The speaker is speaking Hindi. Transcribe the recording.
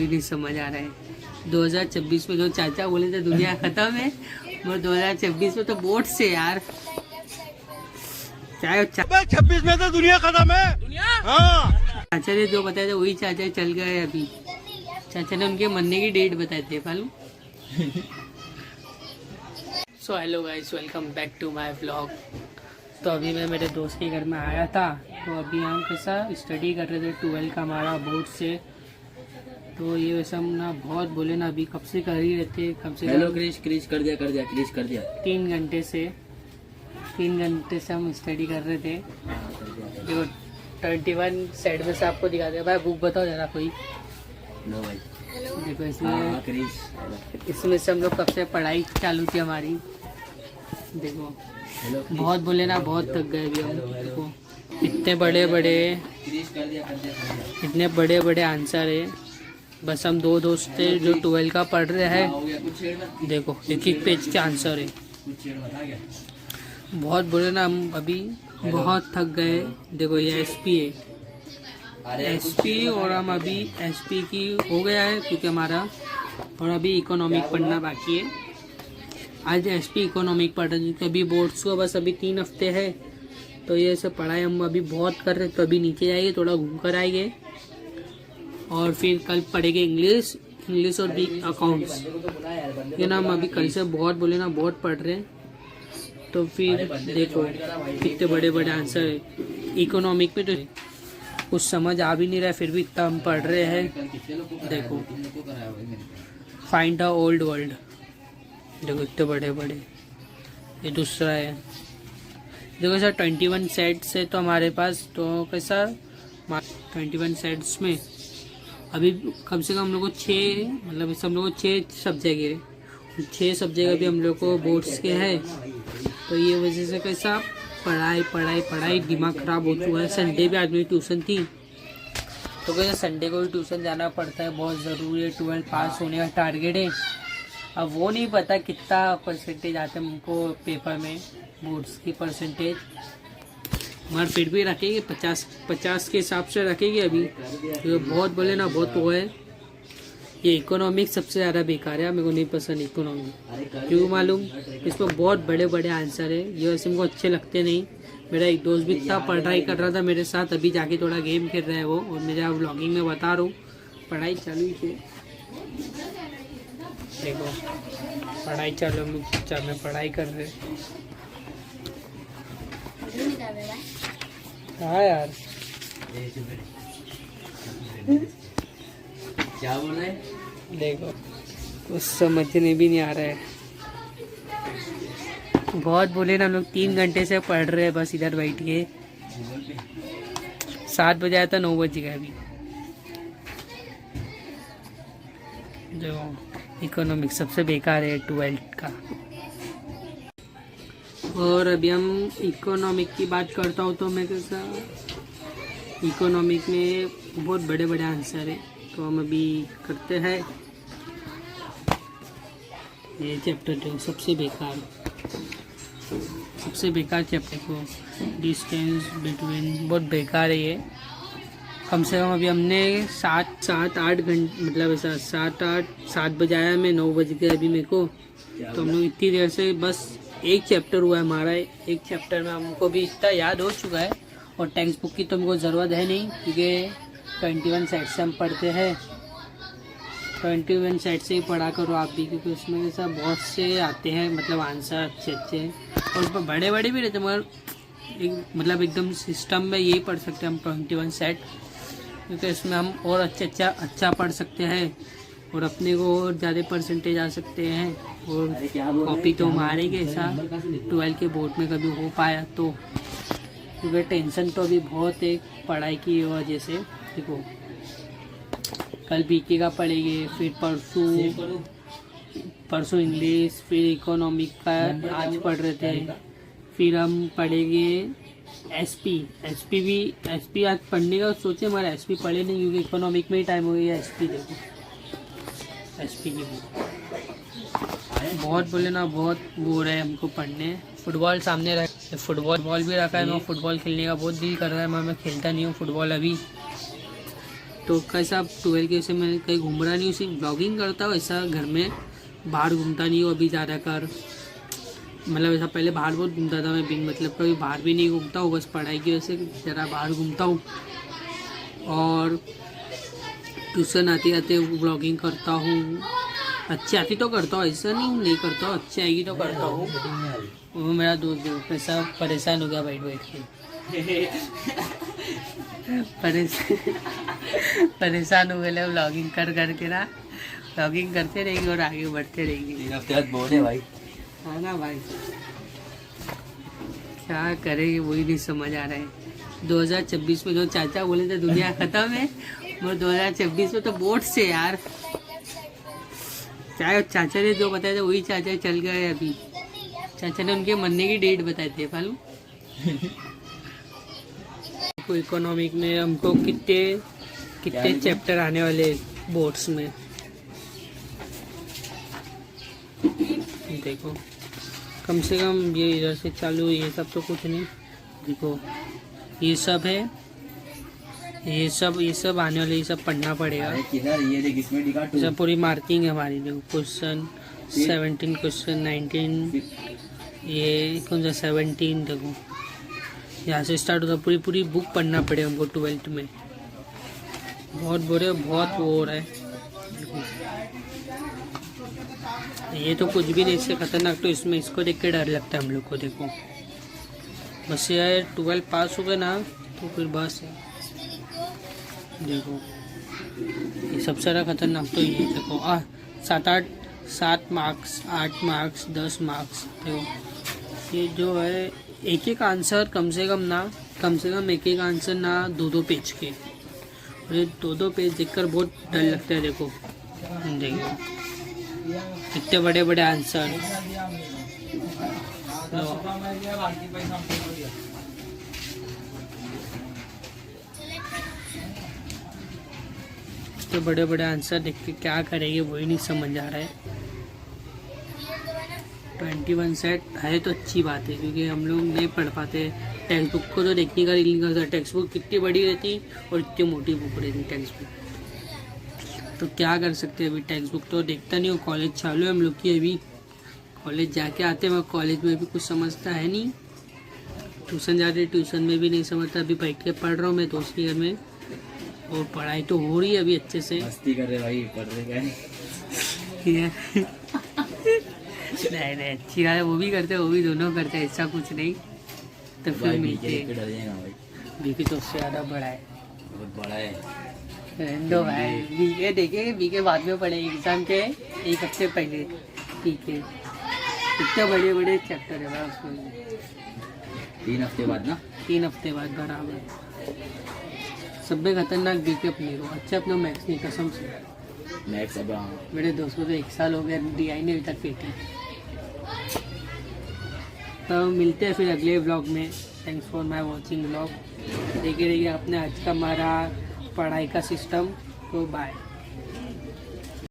कोई नहीं समझ आ रहा है। 2026 में जो चाचा बोले थे दुनिया खत्म है, वो 2026 में तो बोर्ड से यार। चाहे 26 में तो दुनिया खत्म है दुनिया। हाँ, चाचा ने जो बताया था वही चाचा चल गए अभी। चाचा ने उनके मरने की डेट बताई थी मालूम। So hello guys, welcome back to my vlog. तो अभी मैं मेरे दोस्त के घर में आया था, तो अभी हम कैसा स्टडी कर रहे थे 12 का हमारा बोर्ड से। तो ये वैसे हम ना बहुत बोले ना, अभी कब से कर ही रहते, कम से हेलो क्रिश कर दिया 3 घंटे से हम स्टडी कर रहे थे। देखो 21 साइड में से आपको दिखा दे भाई, बुक बताओ जरा कोई। नो भाई, देखो इसमें क्रिश इसमें से हम लोग कब से पढ़ाई चालू थी हमारी। देखो हेलो बहुत बोले ना, बहुत थक गए अभी हम। देखो इतने बड़े बड़े क्रिश कर दिया इतने बड़े बड़े आंसर है। बस हम 2 दोस्त थे जो 12 का पढ़ रहे हैं। हो गया कुछ छेड़ मत, देखो एक पेज के आंसर है। कुछ छेड़ मत आ गया। बहुत बोले ना, हम अभी बहुत थक गए। देखो ये एसपी है, एसपी, और हम अभी एसपी की हो गया है क्योंकि हमारा, और अभी इकोनॉमिक पढ़ना बाकी है। आज एसपी इकोनॉमिक पढ़ रहे हैं क्योंकि अभी बोर्ड्स को बस अभी 3 हफ्ते है। तो ये सब पढ़ाई हम अभी बहुत कर रहे हैं। तो अभी नीचे जाएंगे, थोड़ा घूम कर आएंगे, और फिर कल पढ़ेंगे इंग्लिश और अकाउंट्स। ये ना हम अभी कल से बहुत बोले ना, बहुत पढ़ रहे हैं। तो फिर देखो कितने बड़े बड़े आंसर है। इकोनॉमिक में तो कुछ समझ आ भी नहीं रहा है, फिर भी इतना हम पढ़ रहे हैं। देखो फाइंड द ओल्ड वर्ल्ड, देखो इतने बड़े बड़े। ये दूसरा है। देखो सर 21 सेट्स है तो हमारे पास, तो कैसा 21 सेट्स में अभी कम से कम हम लोग को 6, मतलब हम लोग को 6 सब्जेक्ट है। 6 सब्जेक्ट अभी हम लोग को बोर्ड्स के हैं। तो ये वजह से कैसा पढ़ाई दिमाग खराब हो चुका है। संडे भी आज मेरी ट्यूशन थी, तो कैसे संडे को भी ट्यूशन जाना पड़ता है, बहुत ज़रूरी है। 12 पास होने का टारगेट है। अब वो नहीं पता कितना परसेंटेज आते हैं हमको पेपर में, बोर्ड्स की परसेंटेज, मगर फिर भी रखेंगे 50 के हिसाब से रखेंगे अभी। तो बहुत बोले ना, बहुत वो है। ये इकोनॉमिक सबसे ज़्यादा बेकार है, मेरे को नहीं पसंद इकोनॉमिक। क्यों मालूम, इसमें बहुत बड़े बड़े आंसर है। ये वैसे हमको अच्छे लगते नहीं। मेरा एक दोस्त भी इतना पढ़ाई कर रहा था मेरे साथ, अभी जाके थोड़ा गेम खेल रहा है वो, और मेरा व्लॉगिंग में बता रहा हूँ पढ़ाई चालू ही थी। देखो पढ़ाई चालू, में पढ़ाई कर रहे। हाँ यार, क्या बोल रहे हैं? देखो कुछ समझने भी नहीं आ रहा है। बहुत बोले ना, हम लोग 3 घंटे से पढ़ रहे हैं बस इधर बैठ के। 7 बजे आया था, 9 बज गए अभी। जो इकोनॉमिक्स सबसे बेकार है 12 का। और अभी हम इकोनॉमिक की बात करता हूँ तो मैं कैसा, इकोनॉमिक में बहुत बड़े बड़े आंसर है। तो हम अभी करते हैं ये चैप्टर जो सबसे बेकार चैप्टर को, डिस्टेंस बिटवीन, बहुत बेकार है ये। कम से कम अभी हमने 7-8 घंटे, मतलब ऐसा 7 बजे आया मैं, 9 बज गए अभी मेरे को। तो हम लोग इतनी देर से बस एक चैप्टर हुआ है हमारा। एक चैप्टर में हमको भी इतना याद हो चुका है, और टेक्स्ट बुक की तो हमको ज़रूरत है नहीं क्योंकि 21 सेट से हम पढ़ते हैं। 21 सेट से ही पढ़ा करो आप भी, क्योंकि उसमें ऐसा बहुत से आते हैं, मतलब आंसर अच्छे, और उसमें बड़े बड़े भी रहते हैं, मगर मतलब एकदम सिस्टम में यही पढ़ सकते हैं हम 21 सेट, क्योंकि इसमें हम और अच्छा पढ़ सकते हैं, और अपने को और ज़्यादा परसेंटेज आ सकते हैं। और कॉपी तो मारेंगे ऐसा 12 के बोर्ड में कभी हो पाया तो, क्योंकि टेंशन तो अभी बहुत है पढ़ाई की वजह से। देखो कल बीके का पढ़ेंगे, फिर परसों इंग्लिश, फिर इकोनॉमिक का आज पढ़ रहे थे, फिर हम पढ़ेंगे एसपी आज पढ़ने का सोचे, हमारा एसपी पढ़े नहीं क्योंकि इकोनॉमिक में ही टाइम हो गया। एसपी देखो, एसपी की बहुत बोले ना, बहुत बोर है हमको पढ़ने। फुटबॉल सामने रखा, फुटबॉल भी रखा है। मैं फुटबॉल खेलने का बहुत दिल कर रहा है, मैं खेलता नहीं हूँ फुटबॉल अभी। तो कैसा 12 के वजह से मैं कहीं घूम रहा नहीं हूँ, सिर्फ ब्लॉगिंग करता हूँ, ऐसा घर में बाहर घूमता नहीं हूँ अभी ज़्यादा कर। मतलब ऐसा पहले बाहर बहुत घूमता था मैं, बिन मतलब कभी बाहर भी नहीं घूमता हूँ, बस पढ़ाई की वजह से ज़रा बाहर घूमता हूँ। और ट्यूशन आते आते ब्लॉगिंग करता हूँ, अच्छी आती तो करता हूँ, ऐसा नहीं करता हूँ, अच्छी आएगी तो करता हूँ। वो मेरा दोस्त पैसा परेशान हो गया बैठ बैठ के परेशान हो गए व्लॉगिंग कर करके ना, व्लॉगिंग करते रहेंगे और आगे बढ़ते रहेंगे। 3 हफ्ते बाद बोले भाई। हाँ ना भाई, क्या करेंगे वही नहीं समझ आ रहा है। 2026 में जो चाचा बोले थे दुनिया खत्म है, वो 2026 में तो बोट से यार, चाहे चाचा ने जो बताया था वही चाचा चल गए। अभी चाचा ने उनके मरने की डेट बताए थे मालूम। इकोनॉमिक में हमको कितने चैप्टर आने वाले बोर्ड्स में, देखो कम से कम ये इधर से चालू, ये सब तो कुछ नहीं, देखो ये सब है, ये सब आने वाले, ये सब पढ़ना पड़ेगा। अरे किधर ये देख, इसमें लिखा 2। सब पूरी मार्किंग है हमारी, देखो क्वेश्चन 17, क्वेश्चन 19, ये कौन सा 17, देखो यहाँ से स्टार्ट होता, पूरी बुक पढ़ना पड़ेगा हमको 12th में। बहुत बहुत वो हो रहा है, ये तो कुछ भी नहीं, इससे खतरनाक तो इसमें, इसको देख के डर लगता है हम लोग को। देखो बस यार 12 पास हो गए ना तो फिर बस है। देखो ये सबसे ज़्यादा खतरनाक तो ये, देखो 7 मार्क्स 8 मार्क्स 10 मार्क्स। देखो ये जो है एक एक आंसर कम से कम एक एक आंसर ना 2-2 पेज के, और ये 2-2 पेज देखकर बहुत डर लगता है। देखो इतने बड़े बड़े आंसर, इतने बड़े बड़े आंसर देख के क्या करेंगे वही नहीं समझ आ रहा है। 21 सेट है तो अच्छी बात है, क्योंकि हम लोग नहीं पढ़ पाते। टेक्स्ट बुक को तो देखने का नहीं करता, टेक्स्ट बुक कितनी बड़ी रहती और इतनी मोटी बुक रहती टेक्स्ट बुक, तो क्या कर सकते हैं। अभी टेक्स्ट बुक तो देखता नहीं हूँ, कॉलेज चालू है हम लोग की, अभी कॉलेज जाके आते हैं, मैं कॉलेज में भी कुछ समझता है नहीं, ट्यूशन जाते ट्यूशन में भी नहीं समझता। अभी बैठ के पढ़ रहा हूँ मैं दोस्त के घर में, और पढ़ाई तो हो रही है अभी अच्छे से। मस्ती कर रहे भाई, पढ़ रहे क्या नहीं अच्छी बात है, वो भी करते हैं, वो भी दोनों करते हैं, ऐसा कुछ नहीं। तो फिर मिलते हैं। डर जाएगा भाई, बीके तो उससे ज़्यादा बड़ा है, बहुत बड़ा है। दो भाई बीके देखे, बीके बाद में पढ़े एग्जाम के 1 हफ्ते पहले। बीके इतने बड़े बड़े चैप्टर है भाई उसमें। 3 हफ्ते बाद ना, 3 हफ्ते बाद बराबर। सब में खतरनाक बीके अपने को, अच्छा अपना मैथ्स नहीं, कसम से मैथ्स। अब मेरे दोस्त को तो 1 साल हो गया, DI ने अभी तक पेटी। तो मिलते हैं फिर अगले व्लॉग में। Thanks for my watching vlog. देखिए आपने आज का हमारा पढ़ाई का सिस्टम, तो बाय।